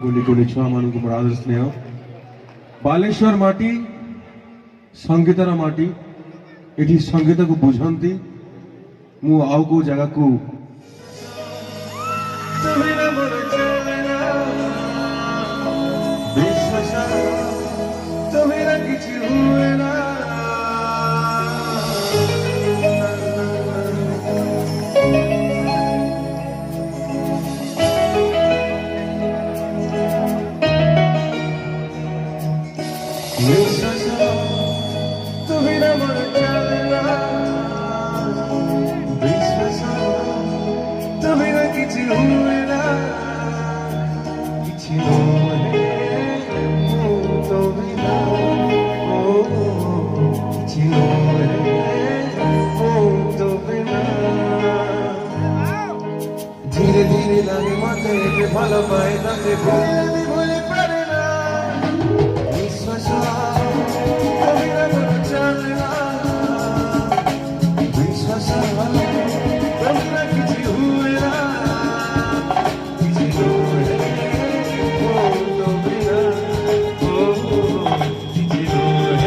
कोली कोली छुआ मान को बड़ा स्नेह बालेश्वर माटी संगीतर माटी एठी संगीत को बुझंती मु आउ को जगह को धीरे धीरे लागे मते भालो पाए ताते भूले भूले पड़े ना विश्वास कभी ना चलना विश्वास कभी ना किसी हुए ना किसी हुए वो तो बिना ओ किसी हुए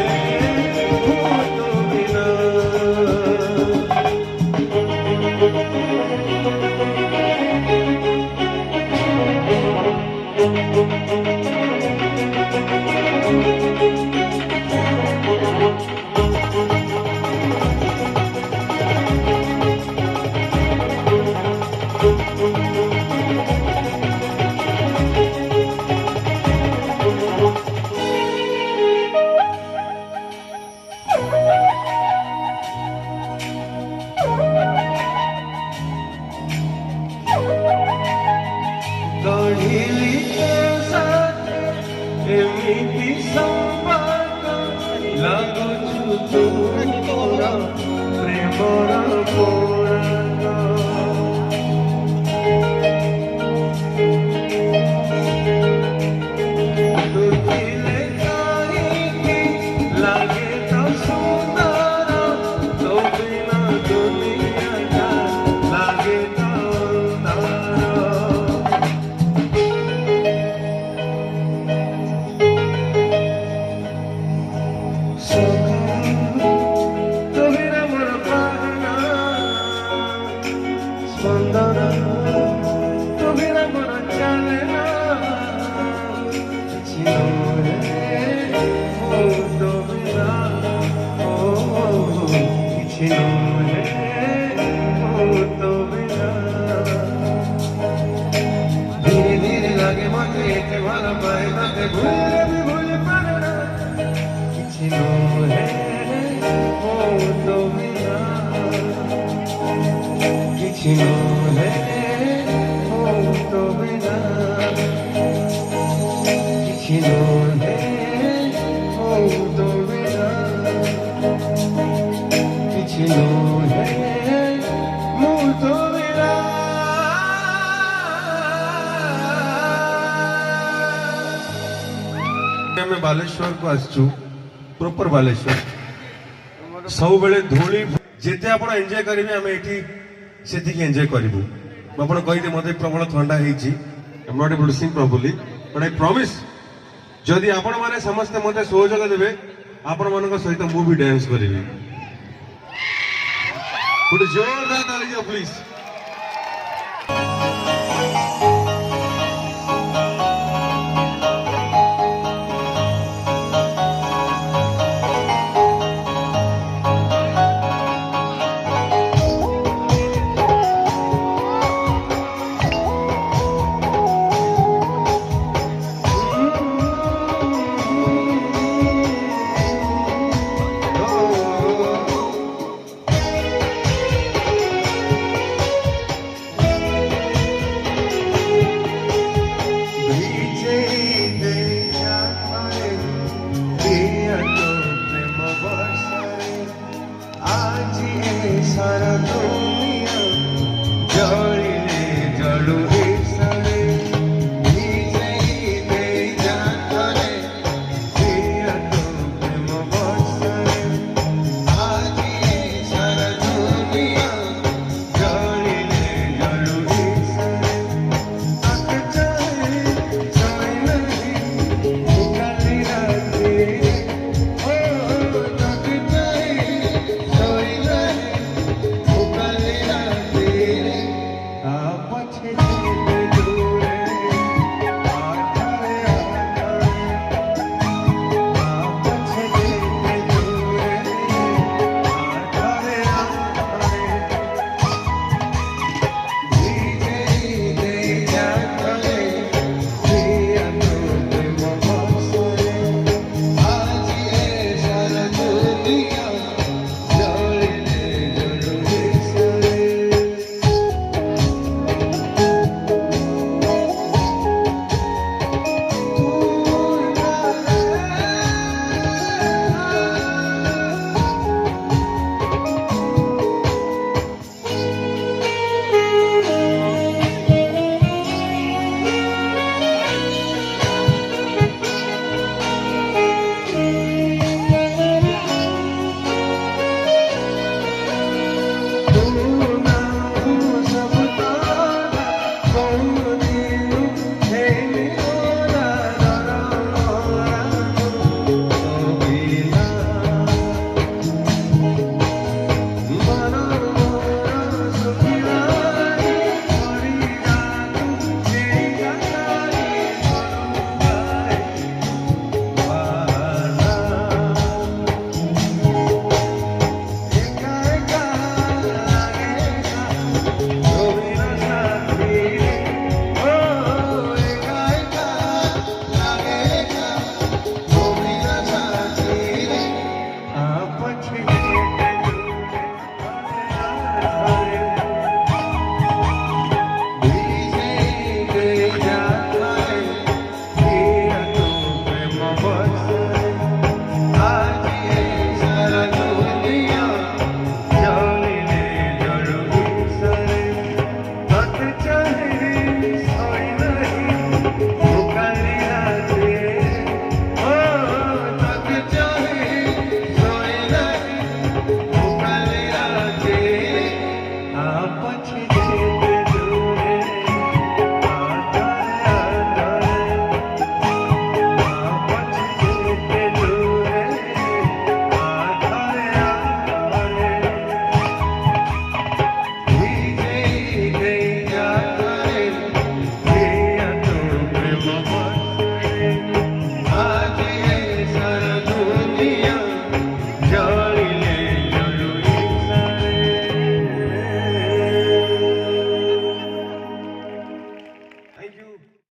वो तो बिना धीरे धीरे लागे मते भालो पाए ताते भूले भी भूले पड़ना किसी है वो तो बिना किसी है वो तो बिना किसी है वो तो बिना किसी है वो तो बिना मैं बालेश्वर को आसचु प्रॉपर बालेश्वर सब बेले धूली जेते आपण एंजॉय करिवे हम एठी सेति की एंजॉय करिवु आपण कहि दे मते प्रबल ठंडा हेची I am not able to sing properly but I promise जदि आपण माने समस्त मते सहयोग देबे आपण मानक सहित मु भी डांस करिवि गुड जोरदार ताली दियो प्लीज।